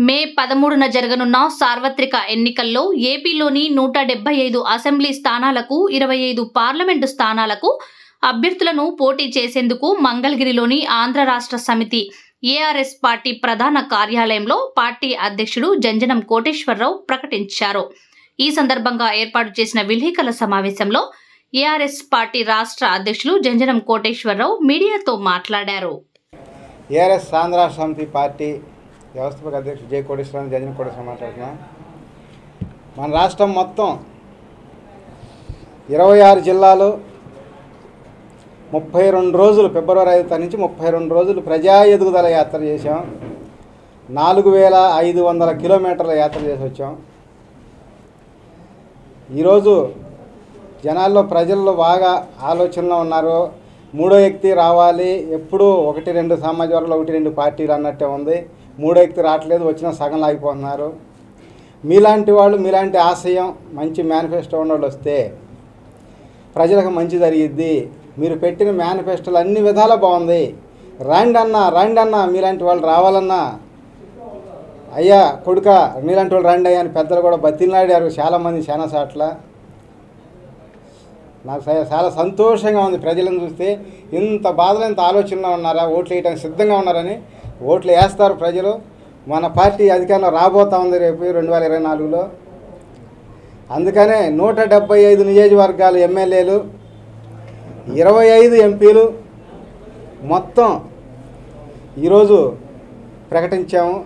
మే 13న జరగనున్న సార్వత్రిక ఎన్నికల్లో ఏపీలోని 175 అసెంబ్లీ స్థానాలకు 25 పార్లమెంటు స్థానాలకు అభ్యర్థులను పోటీ చేసేందుకు మంగళగిరిలోని ఆంధ్ర రాష్ట్ర సమితి ఏఆర్ఎస్ పార్టీ ప్రధాన కార్యాలయంలో పార్టీ అధ్యక్షుడు జంజనం కోటేశ్వరరావు ప్రకటించారు. ఈ సందర్భంగా ఏర్పాటు చేసిన విలేకరుల సమావేశంలో ఏఆర్ఎస్ పార్టీ రాష్ట్ర అధ్యక్షులు జంజనం కోటేశ్వరరావు మీడియాతో మాట్లాడారు. ఏఆర్ఎస్ ఆంధ్ర రాష్ట్ర సమితి పార్టీ వ్యవస్థాపక అధ్యక్షుడు జే కోటేశ్వరరావు, జంజనం కోటేశ్వరరావు మాట్లాడుతున్నాం. మన రాష్ట్రం మొత్తం 26 జిల్లాలు 32 రోజులు, ఫిబ్రవరి 5 నుంచి 32 రోజులు ప్రజా ఎదుగుదల యాత్ర చేశాం. 4500 కిలోమీటర్ల యాత్ర చేసి వచ్చాం. ఈరోజు జనాల్లో, ప్రజల్లో బాగా ఆలోచనలో ఉన్నారు. మూడో వ్యక్తి రావాలి, ఎప్పుడూ 1-2 సామాజిక వర్గాలు 1-2 పార్టీలు అన్నట్టే ఉంది. మూడో వ్యక్తి రావట్లేదు, వచ్చిన సగం ఆగిపోతున్నారు. మీలాంటి వాళ్ళు, మీలాంటి ఆశయం, మంచి మేనిఫెస్టో ఉన్న వాళ్ళు వస్తే ప్రజలకు మంచి జరిగిద్ది. మీరు పెట్టిన మేనిఫెస్టోలు అన్ని విధాలా బాగుంది, రండి అన్న మీలాంటి వాళ్ళు రావాలన్నా, అయ్యా కొడుక మీలాంటి వాళ్ళు రండి అయ్యా అని పెద్దలు కూడా బతిలాడారు చాలామంది, చాలా సాట్ల. నాకు చాలా సంతోషంగా ఉంది ప్రజలను చూస్తే. ఇంత బాధలు, ఇంత ఆలోచనలో ఉన్నారా, ఓట్లు వేయడానికి సిద్ధంగా ఉన్నారని. ఓట్లు వేస్తారు ప్రజలు. మన పార్టీ అధికారంలో రాబోతా ఉంది రేపు 2024లో. అందుకనే 175 నియోజకవర్గాలు ఎమ్మెల్యేలు, 25 ఎంపీలు మొత్తం ఈరోజు ప్రకటించాము.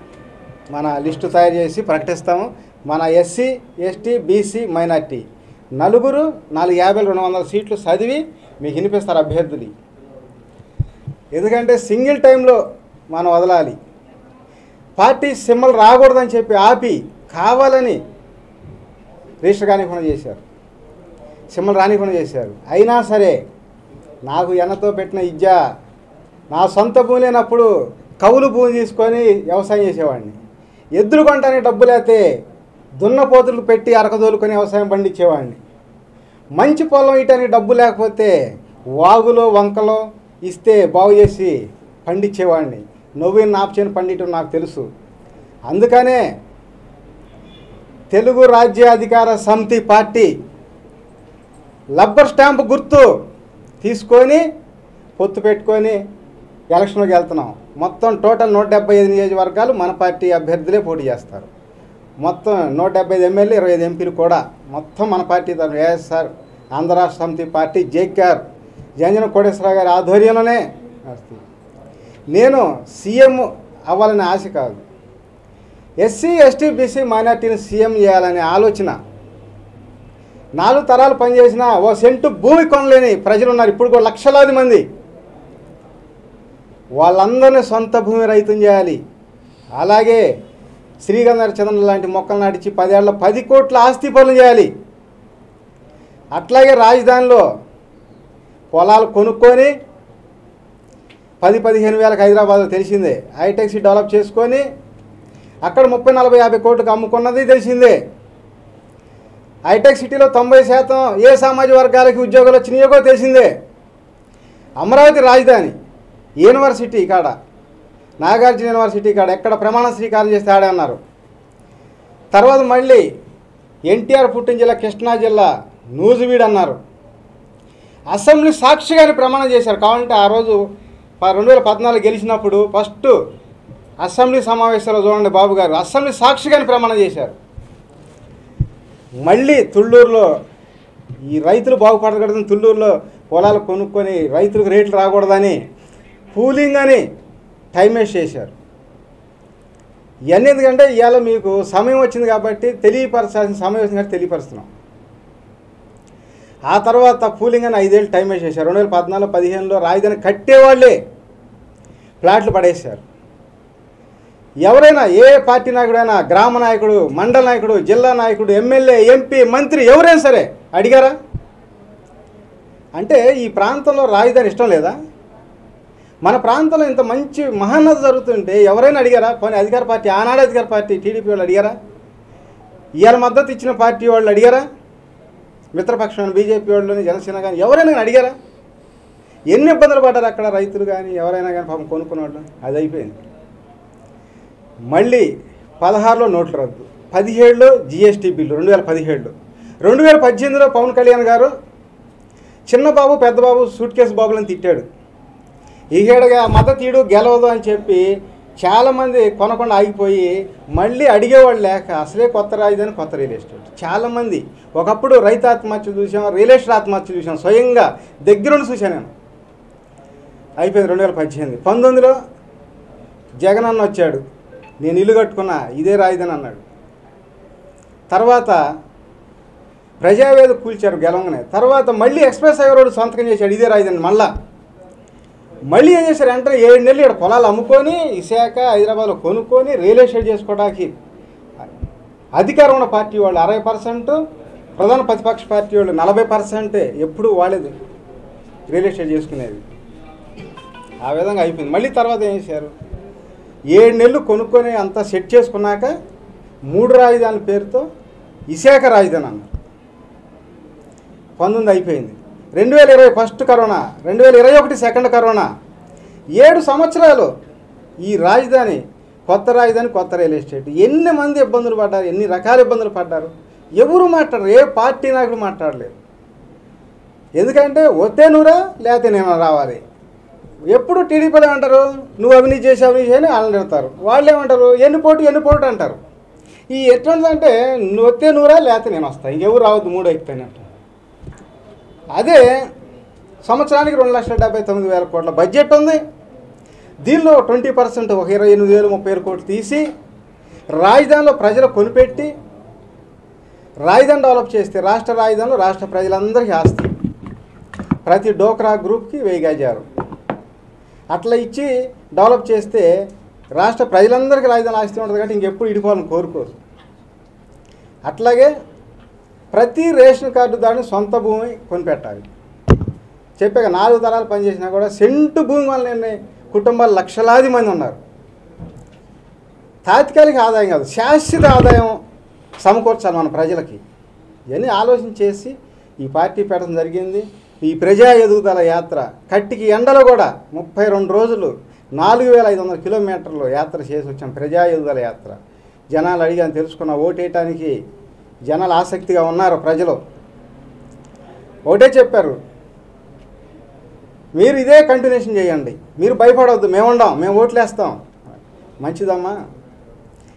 మన లిస్టు తయారు చేసి ప్రకటిస్తాము. మన ఎస్సీ, ఎస్టీ, బీసీ, మైనార్టీ నలుగురు 450-200 సీట్లు చదివి మీకు వినిపిస్తారు అభ్యర్థులు. ఎందుకంటే సింగిల్ టైంలో మనం వదలాలి. పార్టీ సింబల్ రాకూడదని చెప్పి ఆపి కావాలని రిజిస్టర్ కానికుండా చేశారు, సింబల్ రానికుండా చేశారు. అయినా సరే నాకు ఎన్నతో పెట్టిన ఇజ్జా, నా సొంత భూమి లేనప్పుడు కౌలు భూమి తీసుకొని వ్యవసాయం చేసేవాడిని. ఎద్దులు కొనడానికి డబ్బులు అయితే దున్నపోతులు పెట్టి అరకదోలుకొని వ్యవసాయం పండించేవాడిని. మంచి పొలం ఇయటానికి డబ్బు లేకపోతే వాగులో వంకలో ఇస్తే బాగు చేసి పండించేవాడిని. నవ్వుని నాపచేని పండియటం నాకు తెలుసు. అందుకనే తెలుగు రాజ్యాధికార సమితి పార్టీ రబ్బర్ స్టాంప్ గుర్తు తీసుకొని పొత్తు పెట్టుకొని ఎలక్షన్లోకి వెళ్తున్నాం. మొత్తం టోటల్ 175 నియోజకవర్గాలు మన పార్టీ అభ్యర్థులే పోటీ చేస్తారు. మొత్తం 175 ఎమ్మెల్యే, 25 ఎంపీలు కూడా మొత్తం మన పార్టీ తరఫున ఏఎస్ఆర్ ఆంధ్ర రాష్ట్ర సమితి పార్టీ జేకేఆర్ జంజనం కోటేశ్వరరావు గారి ఆధ్వర్యంలోనే నడుస్తుంది. నేను సీఎం అవ్వాలనే ఆశ కాదు, ఎస్సీ, ఎస్టీ, బీసీ, మైనార్టీని సీఎం చేయాలనే ఆలోచన. 4 తరాలు పనిచేసిన ఓ సెంటు భూమి కొనలేని ప్రజలు ఉన్నారు ఇప్పుడు కూడా, లక్షలాది మంది. వాళ్ళందరినీ సొంత భూమి రైతుం చేయాలి. అలాగే శ్రీగంధర చంద్రుల లాంటి మొక్కలు నాటించి 10 ఏళ్ళ 10 కోట్ల ఆస్తి పనులు చేయాలి. అట్లాగే రాజధానిలో పొలాలు కొనుక్కొని 10-15 వేలకు హైదరాబాద్లో తెలిసిందే, హైటెక్ సిటీ డెవలప్ చేసుకొని అక్కడ 30-40-50 కోట్లకు అమ్ముకున్నది తెలిసిందే. హైటెక్ సిటీలో 90% ఏ సామాజిక వర్గాలకి ఉద్యోగాలు వచ్చినాయో తెలిసిందే. అమరావతి రాజధాని యూనివర్సిటీ కాడ, నాగార్జున యూనివర్సిటీ కాడ ఎక్కడ ప్రమాణ స్వీకారం చేస్తే ఆడే అన్నారు. తర్వాత మళ్ళీ ఎన్టీఆర్ పుట్టిన జిల్లా కృష్ణా జిల్లా నూజివీడు అన్నారు. అసెంబ్లీ సాక్షిగానే ప్రమాణం చేశారు. కావాలంటే ఆ రోజు 2014 గెలిచినప్పుడు ఫస్ట్ అసెంబ్లీ సమావేశాల్లో చూడండి, బాబు గారు అసెంబ్లీ సాక్షిగానే ప్రమాణం చేశారు. మళ్ళీ తుళ్ళూరులో ఈ రైతులు బాగుపడకూడదని, తుళ్ళూరులో పొలాలు కొనుక్కొని రైతులకు రేట్లు రాకూడదని పూలింగ్ అని టైం వేస్ట్ చేశారు. ఇవన్నీ ఎందుకంటే ఇవాళ మీకు సమయం వచ్చింది కాబట్టి, తెలియపరచాల్సిన సమయం వచ్చింది కాబట్టి తెలియపరుస్తున్నాం. ఆ తర్వాత పూలింగ్ అని 5 ఏళ్ళు టైం వేస్ట్ చేశారు. 2014-15లో రాజధాని కట్టేవాళ్ళే ఫ్లాట్లు పడేశారు. ఎవరైనా, ఏ పార్టీ నాయకుడైనా, గ్రామ నాయకుడు, మండల నాయకుడు, జిల్లా నాయకుడు, ఎమ్మెల్యే, ఎంపీ, మంత్రి ఎవరైనా సరే అడిగారా? అంటే ఈ ప్రాంతంలో రాజధాని ఇష్టం లేదా? మన ప్రాంతంలో ఇంత మంచి మహోన్నత జరుగుతుంటే ఎవరైనా అడిగారా? పోనీ అధికార పార్టీ, ఆనాడు అధికార పార్టీ టీడీపీ వాళ్ళు అడిగారా? ఇవాళ మద్దతు ఇచ్చిన పార్టీ వాళ్ళు అడిగారా? మిత్రపక్షాన్ని బీజేపీ వాళ్ళని, జనసేన కానీ ఎవరైనా అడిగారా? ఎన్ని ఇబ్బందులు పడ్డారు అక్కడ రైతులు కానీ ఎవరైనా కానీ పాపం కొనుక్కున్న వాళ్ళు. అది అయిపోయింది. మళ్ళీ 16లో నోట్ల రద్దు, 17లో జిఎస్టీ బిల్లు 2017లో, 2018లో పవన్ కళ్యాణ్ గారు చిన్నబాబు పెద్దబాబు సూట్ కేసు బాబులను తిట్టాడు. ఈగేడగా మద్దతు ఈడు గెలవదు అని చెప్పి చాలామంది కొనకుండా ఆగిపోయి మళ్ళీ అడిగేవాళ్ళు లేక అసలే కొత్త రాజధాని కొత్త రియల్ ఎస్టేట్. చాలామంది ఒకప్పుడు రైతు ఆత్మహత్య చూసాం, రియల్ ఎస్టేట్ ఆత్మహత్య చూసాం, స్వయంగా దగ్గరుండి చూశాను నేను. అయిపోయింది 2018. 19లో జగన్ అన్న వచ్చాడు, నేను ఇల్లు కట్టుకున్నా ఇదే రాజధాని అన్నాడు. తర్వాత ప్రజావేదిక కూల్చారు గెలవగానే. తర్వాత మళ్ళీ ఎక్స్ప్రెస్ హైవే రోడ్డు సొంతకం చేశాడు, ఇదే రాజధాని. మళ్ళీ ఏం చేశారు, వెంటనే 7 నెలలు ఇక్కడ పొలాలు అమ్ముకొని విశాఖ హైదరాబాద్లో కొనుక్కొని రియల్ ఎస్టేట్ చేసుకోవడానికి అధికారం ఉన్న పార్టీ వాళ్ళు 60%, ప్రధాన ప్రతిపక్ష పార్టీ వాళ్ళు 40% ఎప్పుడు వాళ్ళేది రియల్ ఎస్టేట్ చేసుకునేది. ఆ విధంగా అయిపోయింది. మళ్ళీ తర్వాత ఏం చేశారు, 7 నెలలు కొనుక్కొని అంతా సెట్ చేసుకున్నాక 3 రాజధానుల పేరుతో విశాఖ రాజధాని అన్నారు. 19 అయిపోయింది. 2020 ఫస్ట్ కరోనా, 2021 సెకండ్ కరోనా, 7 సంవత్సరాలు ఈ రాజధాని కొత్త రాజధాని కొత్త రియల్ ఎస్టేట్. ఎన్ని మంది ఇబ్బందులు పడ్డారు, ఎన్ని రకాల ఇబ్బందులు పడ్డారు. ఎవరు మాట్లాడరు, ఏ పార్టీ నాయకుడు మాట్లాడలేదు. ఎందుకంటే వస్తే నువ్వురా లేకపోతే నేను రావాలి. ఎప్పుడు టీడీపీలో అంటారు నువ్వు అవినీతి చేసి అని వాళ్ళని పెడతారు. వాళ్ళు ఏమంటారు ఎన్ని పోటు అంటారు. ఈ ఎట్లంటే నువ్వు వస్తే నువ్వురా లేకపోతే నేను వస్తాను, ఇంకెవరు రావద్దు, 3 ఎక్కుతానంట. అదే సంవత్సరానికి 2,79,000 కోట్ల బడ్జెట్ ఉంది. దీనిలో 20% ఒక 28,000-30,000 కోట్లు తీసి రాజధానిలో ప్రజలు కొనిపెట్టి రాజధాని డెవలప్ చేస్తే రాష్ట్ర రాజధానిలో రాష్ట్ర ప్రజలందరికీ ఆస్తి, ప్రతి డోక్రా గ్రూప్కి 1000 గజాలు అట్లా ఇచ్చి డెవలప్ చేస్తే రాష్ట్ర ప్రజలందరికీ రాజధాని ఆస్తి ఉంటుంది కాబట్టి ఇంకెప్పుడు ఇడిపోవాలని కోరుకోరు. అట్లాగే ప్రతి రేషన్ కార్డు దాన్ని సొంత భూమి కొనిపెట్టాలి. చెప్పాక 4 తరాలు పనిచేసినా కూడా సెంటు భూమి వల్ల కుటుంబాలు లక్షలాది మంది ఉన్నారు. తాత్కాలిక ఆదాయం కాదు, శాశ్వత ఆదాయం సమకూర్చాలి మన ప్రజలకి. ఇవన్నీ ఆలోచన చేసి ఈ పార్టీ పెట్టడం జరిగింది. ఈ ప్రజా ఎదుగుదల యాత్ర కట్టికి ఎండలో కూడా 32 రోజులు 4,500 కిలోమీటర్లు యాత్ర చేసి వచ్చాం. ప్రజా ఎదుగుదల యాత్ర జనాలు అడిగాను, తెలుసుకున్న ఓటేయటానికి జనాలు ఆసక్తిగా ఉన్నారు. ప్రజలు ఒకటే చెప్పారు, మీరు ఇదే కంటిన్యూషన్ చేయండి, మీరు భయపడవద్దు, మేము ఓట్లేస్తాం. మంచిదమ్మా,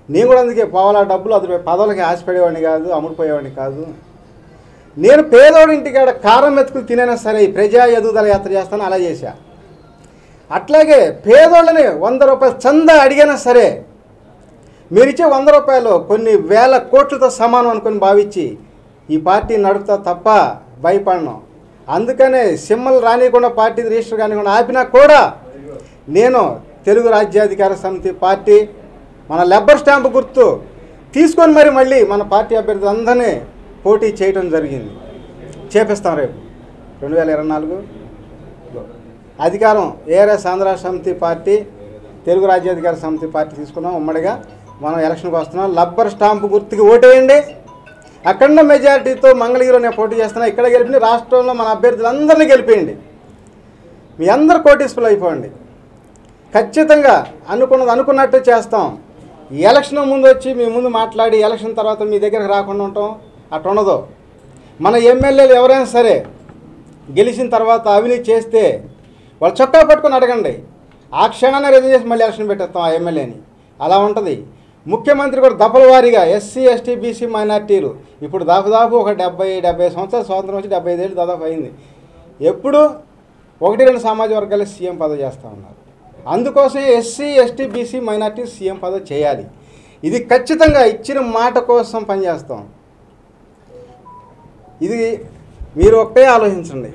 నేను కూడా అందుకే పోవాలా డబ్బులు అది పదవులకి ఆశపడేవాడిని కాదు, అమ్ముడుపోయేవాడిని కాదు. నేను పేదోడి ఇంటికాడ కారం మెతుకులు తినైనా సరే ఈ ప్రజా ఎదుగుదల యాత్ర చేస్తాను, అలా చేశా. అట్లాగే పేదోళ్ళని 100 రూపాయలు చందా అడిగినా సరే మీరు ఇచ్చే 100 రూపాయలు కొన్ని వేల కోట్లతో సమానం అనుకుని భావించి ఈ పార్టీ నడుపుతా తప్ప భయపడను. అందుకనే సింహలు రానియకుండా పార్టీ రిజిస్టర్ కానివ్వకుండా ఆపినా కూడా నేను తెలుగు రాజ్యాధికార సమితి పార్టీ మన లెబ్బర్ స్టాంపు గుర్తు తీసుకొని మళ్ళీ మన పార్టీ అభ్యర్థులందరినీ పోటీ చేయడం జరిగింది. చేపిస్తాం రేపు 2024 అధికారం. ఏఆర్ఎస్ ఆంధ్ర సమితి పార్టీ తెలుగు రాజ్యాధికార సమితి పార్టీ తీసుకున్నాం. ఉమ్మడిగా మనం ఎలక్షన్కి వస్తున్నాం. లబ్బర్ స్టాంపు గుర్తుకి ఓటేయండి. అఖండ మెజారిటీతో మంగళగిరిలో నేను పోటీ చేస్తున్నా. ఇక్కడ గెలిపి రాష్ట్రంలో మన అభ్యర్థులందరినీ గెలిపేయండి. మీ అందరు కోటీసులు అయిపోండి. ఖచ్చితంగా అనుకున్నట్టు చేస్తాం. ఎలక్షన్ ముందు వచ్చి మీ ముందు మాట్లాడి ఎలక్షన్ తర్వాత మీ దగ్గరకు రాకుండా ఉంటాం, అటు ఉండదు. మన ఎమ్మెల్యేలు ఎవరైనా సరే గెలిచిన తర్వాత అవినీతి చేస్తే వాళ్ళు చొక్కా పట్టుకొని అడగండి, ఆ క్షణాన్ని రిజైన్ చేసి మళ్ళీ ఎలక్షన్ పెట్టేస్తాం ఆ ఎమ్మెల్యేని. అలా ఉంటుంది. ముఖ్యమంత్రి కూడా దఫల వారీగా ఎస్సీ ఎస్టీ బీసీ మైనార్టీలు ఇప్పుడు దాదాపు ఒక 70 సంవత్సరాలు స్వాతంత్రం వచ్చి 75 ఏళ్ళు దాదాపు అయింది. ఎప్పుడు 1-2 సామాజిక వర్గాలు సీఎం పదవి చేస్తూ ఉన్నారు. అందుకోసమే SC ST BC minority CM పదవి చేయాలి. ఇది ఖచ్చితంగా ఇచ్చిన మాట కోసం పనిచేస్తాం. ఇది మీరు ఒకటే ఆలోచించండి,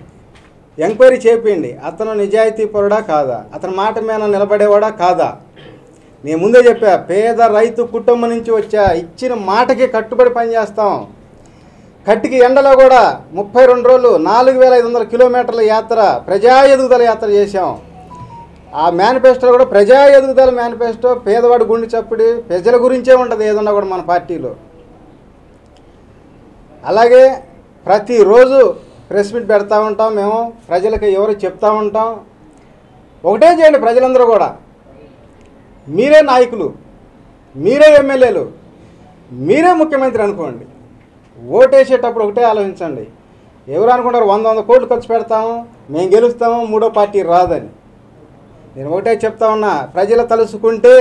ఎంక్వైరీ చేయండి. అతను నిజాయితీ పరుడా కాదా, అతని మాట మీద నిలబడేవాడా కాదా. నేను ముందే చెప్పా, పేద రైతు కుటుంబం నుంచి వచ్చా, ఇచ్చిన మాటకి కట్టుబడి పనిచేస్తాం. కట్టికి ఎండలో కూడా 32 రోజులు 4,500 కిలోమీటర్ల యాత్ర ప్రజా ఎదుగుదల యాత్ర చేశాం. ఆ మేనిఫెస్టోలో కూడా ప్రజా ఎదుగుదల మేనిఫెస్టో పేదవాడి గుండె చప్పుడు ప్రజల గురించే ఉంటుంది ఏదన్నా కూడా మన పార్టీలో. అలాగే ప్రతిరోజు ప్రెస్ మీట్ పెడతా ఉంటాం. మేము ప్రజలకు ఎవరు చెప్తా ఉంటాం. ఒకటే చేయండి, ప్రజలందరూ కూడా మీరే నాయకులు. మీరే ఎమ్మెల్యేలు, మీరే ముఖ్యమంత్రి అనుకోండి. ఓటేసేటప్పుడు ఒకటే ఆలోచించండి. ఎవరు అనుకుంటారు 100 కోట్లు ఖర్చు పెడతాము, మేము గెలుస్తాము, మూడో పార్టీ రాదని. నేను ఒకటే చెప్తా ఉన్నా, ప్రజలు తలుసుకుంటే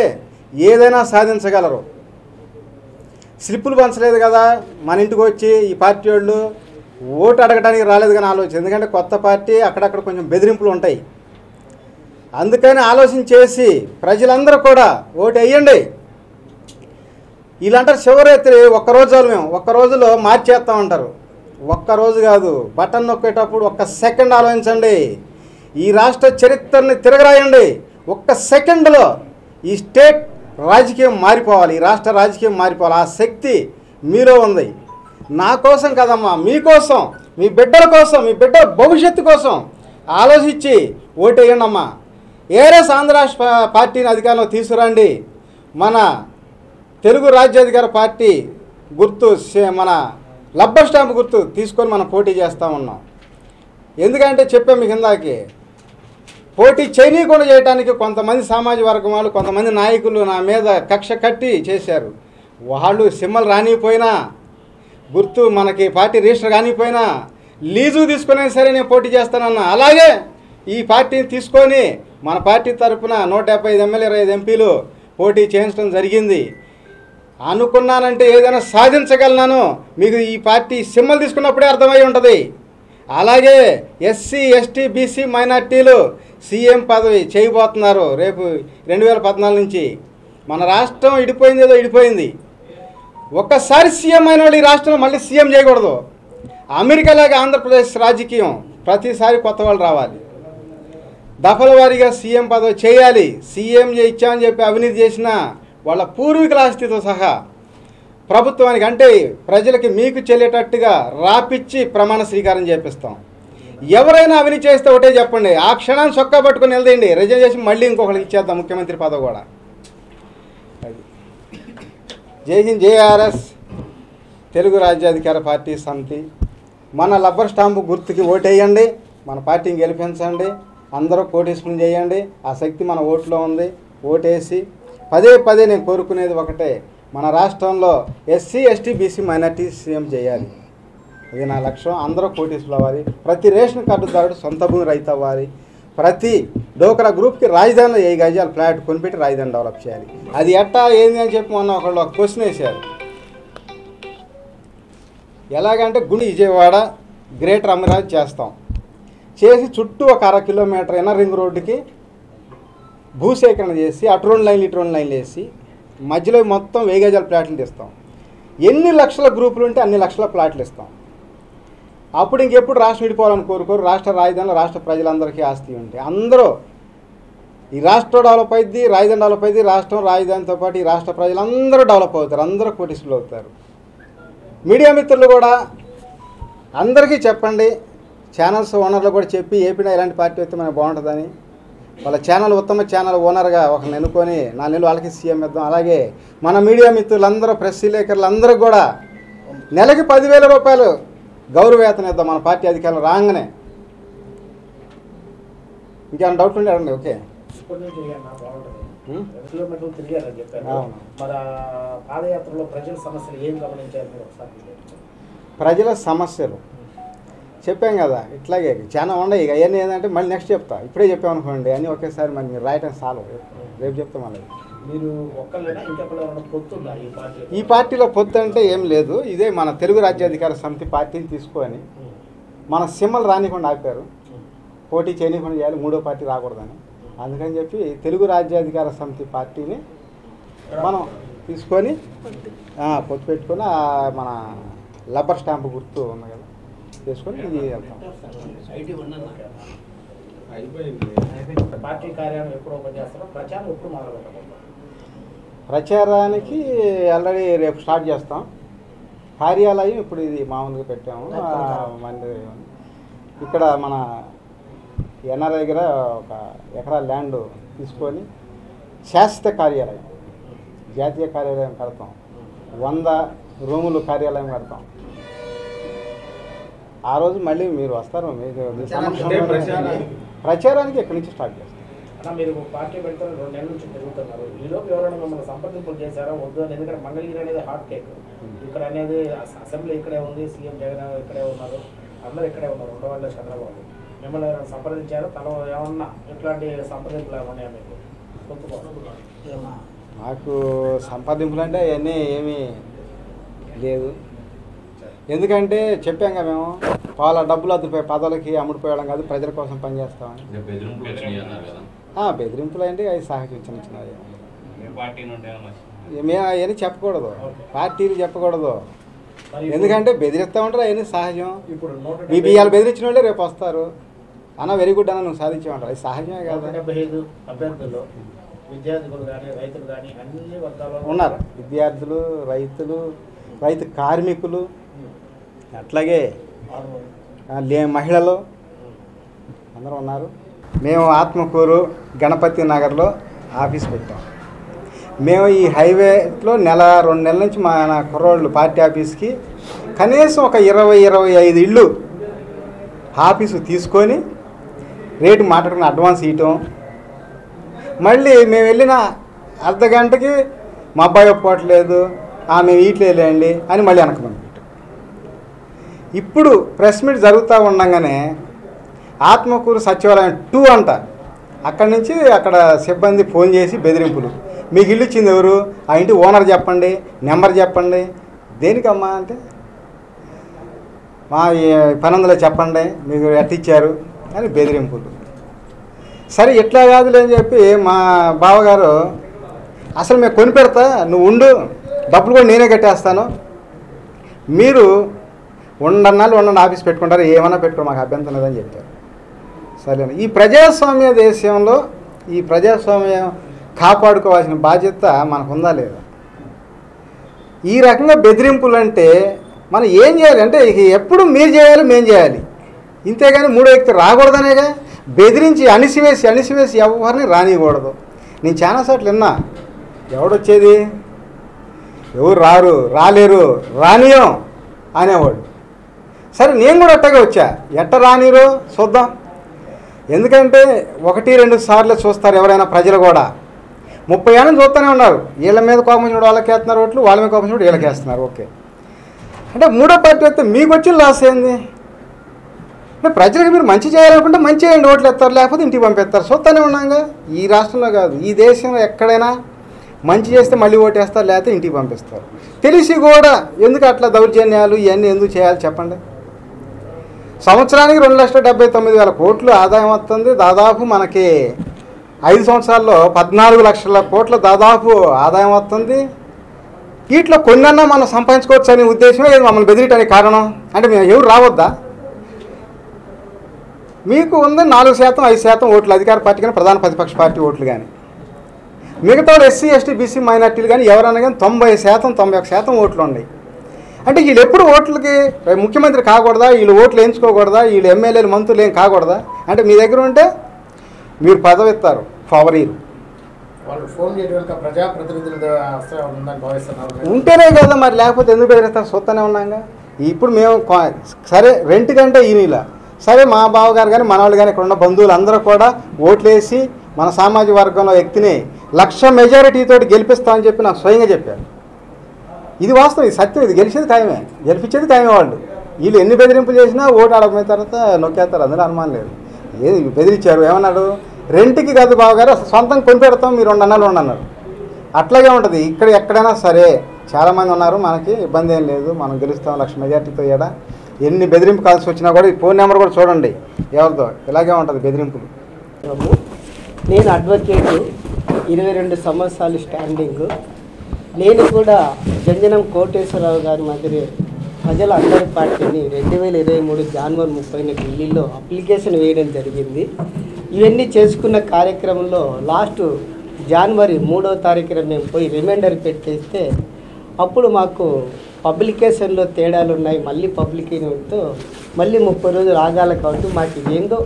ఏదైనా సాధించగలరు. స్లిప్పులు పంచలేదు కదా మన ఇంటికి వచ్చి ఈ పార్టీ వాళ్ళు, ఓటు అడగడానికి రాలేదు కానీ ఆలోచన. ఎందుకంటే కొత్త పార్టీ, అక్కడక్కడ కొంచెం బెదిరింపులు ఉంటాయి. అందుకని ఆలోచన చేసి ప్రజలందరూ కూడా ఓటు వేయండి. ఇలాంటారు శివరాత్రి ఒక్కరోజు చాలు, మేము ఒక్క రోజులో మార్చేస్తామంటారు. ఒక్కరోజు కాదు, బటన్ నొక్కేటప్పుడు ఒక్క సెకండ్ ఆలోచించండి. ఈ రాష్ట్ర చరిత్రని తిరగరాయండి. ఒక్క సెకండ్లో ఈ స్టేట్ రాజకీయం మారిపోవాలి, ఈ రాష్ట్ర రాజకీయం మారిపోవాలి. ఆ శక్తి మీలో ఉంది. నా కోసం కదమ్మా, మీకోసం, మీ బిడ్డల కోసం, మీ బిడ్డల భవిష్యత్తు కోసం ఆలోచించి ఓటేయండి అమ్మా. ఏఆర్ఎస్ ఆంధ్ర రాష్ట్ర పార్టీని అధికారంలో తీసుకురండి. మన తెలుగు రాజ్యాధికార పార్టీ గుర్తు, మన రబ్బర్ స్టాంప్ గుర్తు తీసుకొని మనం పోటీ చేస్తూ ఉన్నాం. ఎందుకంటే చెప్పాము మీకు ఇందాకే, పోటీ చేయనీయకుండా చేయడానికి కొంతమంది సామాజిక వర్గం వాళ్ళు, కొంతమంది నాయకులు నా మీద కక్ష కట్టి చేశారు. వాళ్ళు సింబల్ రానిపోయినా, గుర్తు మనకి పార్టీ రిజిస్టర్ కానిపోయినా, లీజు తీసుకునే సరే నేను పోటీ చేస్తానన్నా. అలాగే ఈ పార్టీని తీసుకొని మన పార్టీ తరఫున 175 ఎమ్మెల్యే 25 ఎంపీలు పోటీ చేయించడం జరిగింది. అనుకున్నానంటే ఏదైనా సాధించగలను, మీకు ఈ పార్టీ సింబల్ తీసుకున్నప్పుడే అర్థమై ఉంటుంది. అలాగే ఎస్సీ ఎస్టీ బీసీ మైనార్టీలు సీఎం పదవి చేయబోతున్నారు రేపు 2014 నుంచి. మన రాష్ట్రం ఇడిపోయింది, ఏదో ఇడిపోయింది. ఒక్కసారి సీఎం అయిన వాళ్ళు ఈ రాష్ట్రంలో మళ్ళీ సీఎం చేయకూడదు. అమెరికాలాగా ఆంధ్రప్రదేశ్ రాజకీయం ప్రతిసారి కొత్త వాళ్ళు రావాలి. దఫల వారీగా సీఎం పదవి చేయాలి. సీఎం ఇచ్చామని చెప్పి అవినీతి చేసిన వాళ్ళ పూర్వీకుల ఆస్తితో సహా ప్రభుత్వానికి, అంటే ప్రజలకి మీకు చెల్లేటట్టుగా రాపిచ్చి ప్రమాణ స్వీకారం చేపిస్తాం. ఎవరైనా అవినీతి చేస్తే ఒకటే చెప్పండి, ఆ క్షణాన్ని చొక్కా పట్టుకొని వెళ్దేయండి, రిజైన్ చేసి మళ్ళీ ఇంకొకరికి ఇచ్చేద్దాం ముఖ్యమంత్రి పదవి కూడా. అది జై హింద్, జేఆర్ఎస్ తెలుగు రాజ్యాధికార పార్టీ సమితి. మన రబ్బర్ స్టాంపు గుర్తుకి ఓటేయండి, మన పార్టీని గెలిపించండి, అందరూ కోటేసుకుని చేయండి. ఆ శక్తి మన ఓట్లో ఉంది. ఓటేసి పదే పదే నేను కోరుకునేది ఒకటే, మన రాష్ట్రంలో SC ST BC minority CM చేయాలి. ఇది నా లక్ష్యం. అందరూ కోటీసులు అవ్వాలి. ప్రతి రేషన్ కార్డుదారుడు సొంత భూమి రైతు అవ్వాలి. ప్రతి డోక్రా గ్రూప్కి రాజధానిలో 8 గజాల ఫ్లాట్ కొనిపెట్టి రాజధాని డెవలప్ చేయాలి. అది ఎట్టా ఏంది అని చెప్పి మొన్న ఒకళ్ళు ఒక క్వశ్చన్ వేశారు. ఎలాగంటే విజయవాడ గ్రేటర్ అమరావతి చేస్తాం, చేసి చుట్టూ ఒక 1/2 కిలోమీటర్ ఇన్నర్ రింగ్ రోడ్డుకి భూసేకరణ చేసి అటు 2 లైన్లు ఇటు 2 లైన్లు వేసి మధ్యలో మొత్తం 1000 గజాల ప్లాట్లు ఇస్తాం. ఎన్ని లక్షల గ్రూపులు ఉంటే అన్ని లక్షల ప్లాట్లు ఇస్తాం. అప్పుడు ఇంకెప్పుడు రాష్ట్రం విడిపోవాలని కోరుకోరు. రాష్ట్ర రాజధానిలో రాష్ట్ర ప్రజలందరికీ ఆస్తి ఉంటే అందరూ ఈ రాష్ట్రం డెవలప్ అయింది, రాజధాని డెవలప్ అయింది. రాష్ట్రం రాజధానితో పాటు ఈ రాష్ట్ర ప్రజలందరూ డెవలప్ అవుతారు, అందరూ కోటీసులు అవుతారు. మీడియా మిత్రులు కూడా అందరికీ చెప్పండి, ఛానల్స్ ఓనర్లు కూడా చెప్పి ఏపీలో ఇలాంటి పార్టీ వస్తే మనకు బాగుంటుందని. వాళ్ళ ఛానల్ ఉత్తమ ఛానల్ ఓనర్గా ఒకరిని ఎన్నుకొని 4 నెలలు వాళ్ళకి సీఎం ఇద్దాం. అలాగే మన మీడియా మిత్రులందరూ, ప్రెస్ విలేకరులందరూ కూడా నెలకి 10,000 రూపాయలు గౌరవవేతనం ఇద్దాం మన పార్టీ అధికారులు రాగానే. ఇంకేమైనా డౌట్ ఉండే అడండి. ఓకే, కిలోమీటర్లు తిరిగారని చెప్పారు. మన పాదయాత్రలో ప్రజల సమస్యలు ఏం గమనించారు మీరు ఒకసారి? ప్రజల సమస్యలు చెప్పాం కదా, ఇట్లాగే చాలా ఉన్నాయి. ఇక అవన్నీ ఏంటంటే మళ్ళీ నెక్స్ట్ చెప్తా. ఇప్పుడే చెప్పామనుకోండి అన్నీ ఒకేసారి మరి మీరు రాయటం చాలు, రేపు చెప్తాం. మళ్ళీ మీరు ఒక్కళ్ళైనా ఇంకెక్కడ పొత్తుందా ఈ పార్టీ? ఈ పార్టీలో పొత్తు అంటే ఏం లేదు. ఇదే మన తెలుగు రాజ్యాధికార సమితి పార్టీని తీసుకొని మన సింబల్ రానికుండా ఆపారు, పోటీ చేయనీయకుండా చేయాలి, మూడో పార్టీ రాకూడదని. అందుకని చెప్పి తెలుగు రాజ్యాధికార సమితి పార్టీని మనం తీసుకొని పొత్తు పెట్టుకొని మన రబ్బర్ స్టాంపు గుర్తు ఉంది కదా తీసుకొని ఇది వెళ్తాం. పార్టీ కార్యాలయం ఎప్పుడు ఓపెన్ చేస్తారో, ప్రచారం ఎప్పుడు మొదలు పెట్టబోతున్నారు? ప్రచారానికి ఆల్రెడీ రేపు స్టార్ట్ చేస్తాం. కార్యాలయం ఇప్పుడు ఇది మామూలుగా పెట్టాము. మళ్ళీ ఇక్కడ మన ఎన్ఆర్ దగ్గర 1 ఎకరా ల్యాండ్ తీసుకొని శాశ్వత కార్యాలయం, జాతీయ కార్యాలయం కడతాం. 100 రూములు కార్యాలయం కడతాం. ఆ రోజు మళ్ళీ మీరు వస్తారు, మీకు ప్రచారానికి ఇక్కడి నుంచి స్టార్ట్ చేస్తాం. అన్న మీరు పార్టీ పెడతారు 2 నెలల నుంచి తిరుగుతున్నారు. ఈలోపు ఎవరైనా మిమ్మల్ని సంప్రదింపులు చేశారా వద్దు అని? ఎందుకంటే మంగళగిరి అనేది హాట్ కేక్, ఇక్కడ అనేది అసెంబ్లీ ఇక్కడే ఉంది, సీఎం జగన్ ఇక్కడే ఉన్నారు, అందరూ ఇక్కడే ఉన్నారు, ఉండవాళ్ళే చంద్రబాబు. మిమ్మల్ని ఎవరైనా సంప్రదించారు? తన ఏమన్నా ఇట్లాంటి సంప్రదింపులు ఏమన్నా మీకు మాకు సంప్రదింపులు అంటే అవన్నీ ఏమీ లేదు. ఎందుకంటే చెప్పాంగా మేము వాళ్ళ డబ్బులు అదిపోయి పదవులకి అమ్ముడిపోయడం కాదు, ప్రజల కోసం పనిచేస్తామని. బెదిరింపులు అంటే అవి సహజం, చిన్న చిన్నవి. మేము అవన్నీ చెప్పకూడదు, పార్టీలు చెప్పకూడదు. ఎందుకంటే బెదిరిస్తూ ఉంటారు, అవన్నీ సహజం. ఇప్పుడు మీ బియ్యాలు బెదిరించిన వాళ్ళే రేపు వస్తారు. అన్న వెరీ గుడ్ అన్న నువ్వు సాధించామంటారు, అది సహజమే కాదు. 175 అభ్యర్థులు విద్యార్థులు కానీ రైతులు కానీ అన్ని వర్గాల్లో ఉన్నారు. విద్యార్థులు, రైతు కార్మికులు, అట్లాగే మహిళలు అందరూ ఉన్నారు. మేము ఆత్మకూరు గణపతి నగర్లో ఆఫీస్ పెట్టాం. మేము ఈ హైవేలో 1-2 నెలల నుంచి మన కుర్రోళ్ళు పార్టీ ఆఫీస్కి కనీసం ఒక 20-25 ఇళ్ళు ఆఫీసు తీసుకొని రేటు మాట్లాడుకుని అడ్వాన్స్ ఇవ్వటం, మళ్ళీ మేము వెళ్ళిన అర్ధ గంటకి మా అబ్బాయి ఒప్పుకోవట్లేదు, మేము ఇట్లేండి అని మళ్ళీ వెనక పంపించాం. ఇప్పుడు ప్రెస్ మీట్ జరుగుతూ ఉండగానే ఆత్మకూరు సచివాలయం 2 అంట, అక్కడి నుంచి అక్కడ సిబ్బంది ఫోన్ చేసి బెదిరింపులు. మీకు ఇల్లు ఇచ్చింది ఎవరు? ఆ ఇంటి ఓనర్ చెప్పండి, నెంబర్ చెప్పండి. దేనికమ్మా అంటే మా పనందులో చెప్పండి మీకు ఎట్టిచ్చారు అని బెదిరింపులు. సరే ఇట్లా కాదులే అని చెప్పి మా బావగారు అసలు మేము కొని పెడతా, నువ్వు ఉండు, డబ్బులు కూడా నేనే కట్టేస్తాను, మీరు ఉండండి ఆఫీస్ పెట్టుకుంటారు, ఏమన్నా పెట్టుకో, మాకు అభ్యంతరం లేదని చెప్పారు. సరేనా? ఈ ప్రజాస్వామ్య దేశంలో ఈ ప్రజాస్వామ్యం కాపాడుకోవాల్సిన బాధ్యత మనకు ఉందా లేదా? ఈ రకంగా బెదిరింపులు అంటే మనం ఏం చేయాలి అంటే ఎప్పుడు మీరు చేయాలి, మేము చేయాలి, ఇంతేగాని మూడో వ్యక్తి రాకూడదనేగా. బెదిరించి అణిసివేసి ఎవరిని రానియకూడదు. నేను చాలాసార్లు విన్నా, ఎవడొచ్చేది, ఎవరు రాలేరు, రానియం అనేవాడు. సరే నేను కూడా అట్టగా వచ్చా, ఎట్ట రానిరు చూద్దాం. ఎందుకంటే 1-2 సార్లు చూస్తారు ఎవరైనా, ప్రజలు కూడా 30 ఏళ్ళని చూస్తూనే ఉన్నారు. వీళ్ళ మీద కోపం చూడ వాళ్ళకి వేస్తున్నారు ఓట్లు, వాళ్ళ మీద కోపం చూడ వీళ్ళకి వేస్తున్నారు. ఓకే అంటే మూడో పార్టీ వస్తే మీకు వచ్చిన లాస్ ఏంది? అంటే ప్రజలకు మీరు మంచి చేయాలనుకుంటే మంచి చేయండి, ఓట్లు ఎత్తారు, లేకపోతే ఇంటికి పంపిస్తారు. చూస్తూనే ఉన్నాగా. ఈ రాష్ట్రంలో కాదు, ఈ దేశంలో ఎక్కడైనా మంచి చేస్తే మళ్ళీ ఓటేస్తారు, లేకపోతే ఇంటికి పంపిస్తారు. తెలిసి కూడా ఎందుకు అట్లా దౌర్జన్యాలు ఇవన్నీ ఎందుకు చేయాలి చెప్పండి? సంవత్సరానికి 2,79,000 కోట్లు ఆదాయం వస్తుంది. దాదాపు మనకి 5 సంవత్సరాల్లో 14 లక్షల కోట్ల దాదాపు ఆదాయం వస్తుంది. వీటిలో కొన్నన్నా మనం సంపాదించుకోవచ్చు అనే ఉద్దేశమే మమ్మల్ని బెదిరియటానికి కారణం. అంటే మేము ఎవరు రావద్దా? మీకు ఉంది 4%, 5% ఓట్లు అధికార పార్టీ కానీ ప్రధాన ప్రతిపక్ష పార్టీ ఓట్లు కానీ, మిగతా ఎస్సీ, ఎస్టీ, బీసీ మైనార్టీలు కానీ ఎవరైనా కానీ 90%, 91% ఓట్లు ఉన్నాయి. అంటే వీళ్ళు ఎప్పుడు ఓట్లకి ముఖ్యమంత్రి కాకూడదా, వీళ్ళు ఓట్లు వేయించుకోకూడదా, వీళ్ళు ఎమ్మెల్యేలు మంత్రులు ఏం కాకూడదా? అంటే మీ దగ్గర ఉంటే మీరు పదవి ఇస్తారు, ఫవరీలు వాళ్ళు ఫోన్ చేయడానికి ప్రజాప్రతినిధులు ఉందని భావిస్తున్నారు. ఉంటేనే కదా మరి, లేకపోతే ఎందుకు బెదిరిస్తారు? చూస్తూనే ఉన్నాగా. ఇప్పుడు మేము సరే రెంట్ కంటే ఈయనలా సరే మా బావగారు కానీ మన వాళ్ళు కానీ ఇక్కడ ఉన్న బంధువులు అందరూ కూడా ఓట్లేసి మన సామాజిక వర్గంలో వ్యక్తిని 1,00,000 మెజారిటీతో గెలిపిస్తామని చెప్పి నాకు స్వయంగా చెప్పారు. ఇది వాస్తవం, ఇది సత్యం, ఇది గెలిపించేది ఖాయమే. వాళ్ళు వీళ్ళు ఎన్ని బెదిరింపులు చేసినా ఓటు ఆడకపోయిన తర్వాత నొక్కేస్తారు, అందులో అనుమానం లేదు. ఏది బెదిరించారు, ఏమన్నాడు? రెంట్కి కాదు బావగారు, అసలు సొంతం కొని పెడతాం, మీరు 2 అన్నాలు ఉండన్నారు. అట్లాగే ఉంటుంది ఇక్కడ ఎక్కడైనా సరే. చాలామంది ఉన్నారు, మనకి ఇబ్బంది ఏం లేదు, మనం గెలుస్తాం 1,00,000 మెజార్టీతో. ఎన్ని బెదిరింపు కాల్సి వచ్చినా కూడా ఈ ఫోన్ నెంబర్ కూడా చూడండి ఎవరితో, ఇలాగే ఉంటుంది బెదిరింపులు. నేను అడ్వకేటు, 22 సంవత్సరాలు స్టాండింగ్. నేను కూడా జంజనం కోటేశ్వరరావు గారి మాదిరి ప్రజల అందరి పార్టీని 2023 జనవరి 30న ఢిల్లీలో అప్లికేషన్ వేయడం జరిగింది. ఇవన్నీ చేసుకున్న కార్యక్రమంలో లాస్ట్ జనవరి 3వ తారీఖున మేము పోయి రిమైండర్ పెట్టేస్తే అప్పుడు మాకు పబ్లికేషన్లో తేడాలు ఉన్నాయి, మళ్ళీ పబ్లికేషన్తో మళ్ళీ 30 రోజులు ఆగాలి. కాబట్టి మాకు ఏందో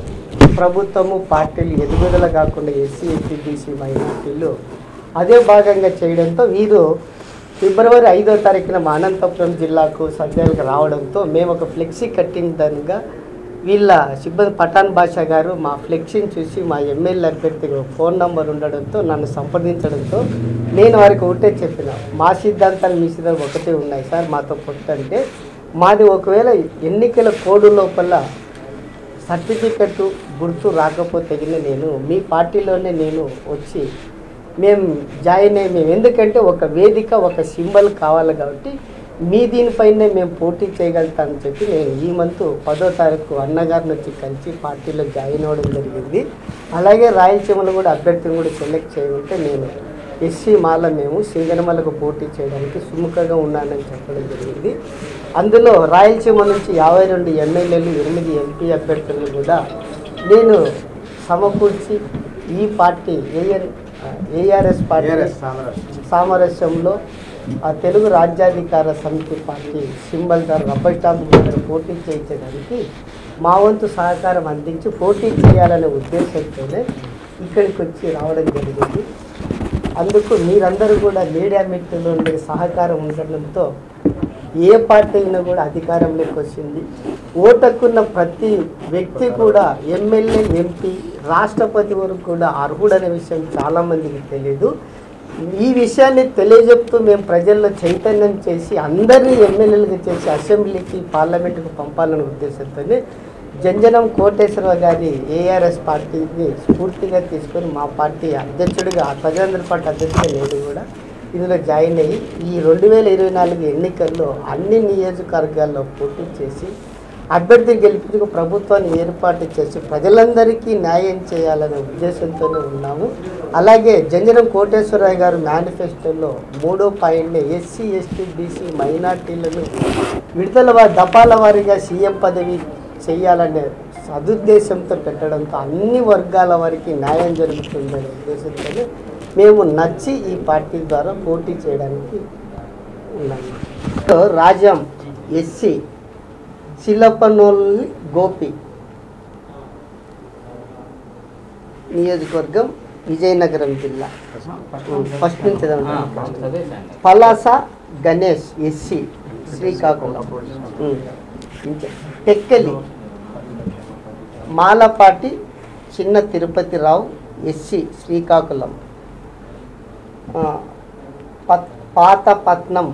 ప్రభుత్వము పార్టీలు ఎదుగుదల కాకుండా ఎస్సీ, ఎస్టీ, బీసీ మైనార్టీలు అదే భాగంగా చేయడంతో వీరు ఫిబ్రవరి 5వ తారీఖున మా అనంతపురం జిల్లాకు సభ్యులకు రావడంతో మేము ఒక ఫ్లెక్సీ కట్టిన దానిగా వీళ్ళ సిబ్బంది పఠాన్ బాషా గారు మా ఫ్లెక్సీని చూసి మా ఎమ్మెల్యే అభ్యర్థి ఫోన్ నంబర్ ఉండడంతో నన్ను సంప్రదించడంతో నేను వారికి ఒకటే చెప్పిన, మా సిద్ధాంతాలు మీ సిద్ధాంతాలు ఒకటే ఉన్నాయి సార్, మాతో పొట్టంటే మాది ఒకవేళ ఎన్నికల కోడ్ లోపల సర్టిఫికెట్ గుర్తు రాకపోతే నేను మీ పార్టీలోనే నేను వచ్చి మేము జాయిన్ అయ్యి మేము ఎందుకంటే ఒక వేదిక ఒక సింబల్ కావాలి కాబట్టి మీ దీనిపైనే మేము పోటీ చేయగలుగుతామని చెప్పి నేను ఈ మంత్ 10వ తారీఖు అన్నగారిని వచ్చి కలిసి పార్టీలో జాయిన్ అవ్వడం జరిగింది. అలాగే రాయలసీమలో కూడా అభ్యర్థిని కూడా సెలెక్ట్ చేయమంటే నేను ఎస్సీ మాల మేము సింగనమలకు పోటీ చేయడానికి సుముఖంగా ఉన్నానని చెప్పడం జరిగింది. అందులో రాయలసీమ నుంచి 52 ఎమ్మెల్యేలు 8 ఎంపీ అభ్యర్థులను కూడా నేను సమకూర్చి ఈ పార్టీ ఏఆర్ఎస్ పార్టీ సామరస్యంలో తెలుగు రాజ్యాధికార సమితి పార్టీ సింబల్ ద్వారా రబ్బర్ స్టాంప్ దగ్గర పోటీ చేయించడానికి మా వంతు సహకారం అందించి పోటీ చేయాలనే ఉద్దేశంతోనే ఇక్కడికి వచ్చి రావడం జరిగింది. అందుకు మీరందరూ కూడా మీడియా మిత్రుల నుండి సహకారం ఉండడంతో ఏ పార్టీ అయినా కూడా అధికారంలోకి వచ్చింది. ఓటుకున్న ప్రతి వ్యక్తి కూడా ఎమ్మెల్యే ఎంపీ రాష్ట్రపతి వరకు కూడా అర్హుడనే విషయం చాలామందికి తెలియదు. ఈ విషయాన్ని తెలియజెప్తూ మేము ప్రజల్లో చైతన్యం చేసి అందరినీ ఎమ్మెల్యేలుగా చేసి అసెంబ్లీకి పార్లమెంటుకు పంపాలనే ఉద్దేశంతోనే జంజనం కోటేశ్వరరావు గారి ఏఆర్ఎస్ పార్టీని స్ఫూర్తిగా తీసుకొని మా పార్టీ అధ్యక్షుడిగా ప్రజాంధ్ర పార్టీ అధ్యక్షుడిగా నేను కూడా ఇందులో జాయిన్ అయ్యి ఈ 2024 ఎన్నికల్లో అన్ని నియోజకవర్గాల్లో పోటీ చేసి అభ్యర్థిని గెలిపించుకు ప్రభుత్వాన్ని ఏర్పాటు చేసి ప్రజలందరికీ న్యాయం చేయాలనే ఉద్దేశంతోనే ఉన్నాము. అలాగే జంజనం కోటేశ్వరరావు గారు మేనిఫెస్టోలో 3వ పాయింట్ని ఎస్సీ ఎస్టీ బీసీ మైనార్టీలను విడుదల దఫాల వారీగా సీఎం పదవి చేయాలనే సదుద్దేశంతో పెట్టడంతో అన్ని వర్గాల వారికి న్యాయం జరుగుతుందనే ఉద్దేశంతోనే మేము నచ్చి ఈ పార్టీ ద్వారా పోటీ చేయడానికి ఉన్నాము. రాజ్యం ఎస్సీ చిలపనోల్లి గోపి నియోజకవర్గం విజయనగరం జిల్లా. ఫస్ట్ నుంచి Palasa Ganesh SC Srikakulam. Tekkali Malapati Chinna Tirupatirao SC Srikakulam. Pathapatnam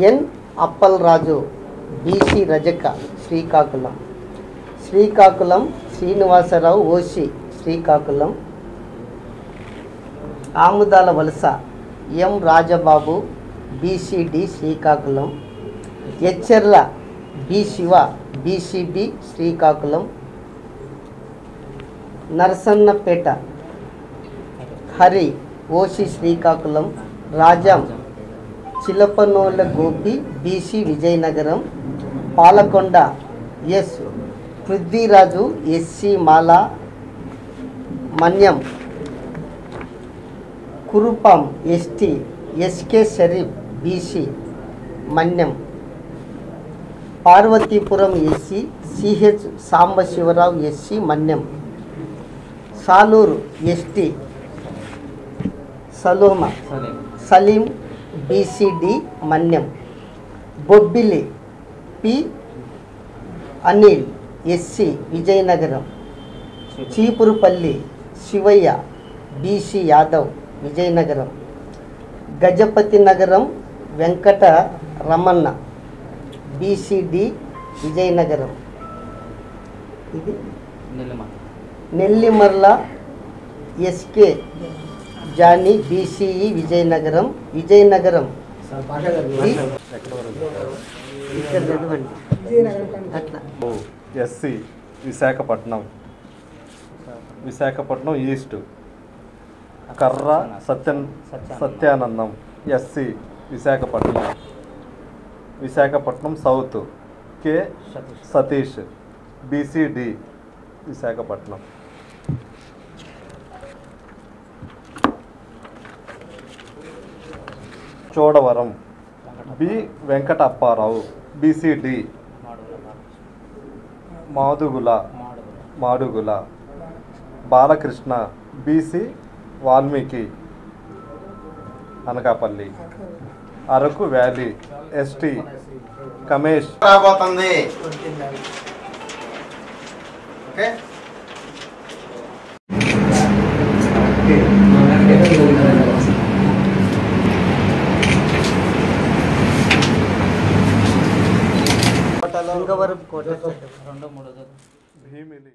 N Appalaraju BC Rajaka Srikakulam. Srikakulam Srinivasarao OC Srikakulam. Amudalavalasa M Rajababu BCD Srikakulam. Etcherla B Siva BCB Srikakulam. Narasannapeta Hari OC Srikakulam. Rajam Chilapanolla Gopi BC Vizianagaram. Palakonda S Prithviraju SC Mala Manyam. Kurupam ST SK Sharif BC Manyam. Parvathipuram SC CH Sambasivarao SC Manyam. Saluru ST Saloma Saleem BCD Manyam. Bobbili P Anil SC Vizianagaram. Cheepurupalli Sivayya BC Yadav Vizianagaram. Gajapathi Nagaram Venkata Ramana BCD Vizianagaram. ఇది Nellimarla SK Jani BCE Vizianagaram. Vizianagaram Atla SC Visakhapatnam. Visakhapatnam east Karra Satyanandam SC Visakhapatnam. Visakhapatnam south K Satish BCD Visakhapatnam. Chodavaram B Venkata Apparao BCD. Madugula Balakrishna BC Valmiki Anakapalli. Araku valley ST Kamesh. రాబోతుంది okay Lingavaram కోట భీమిలి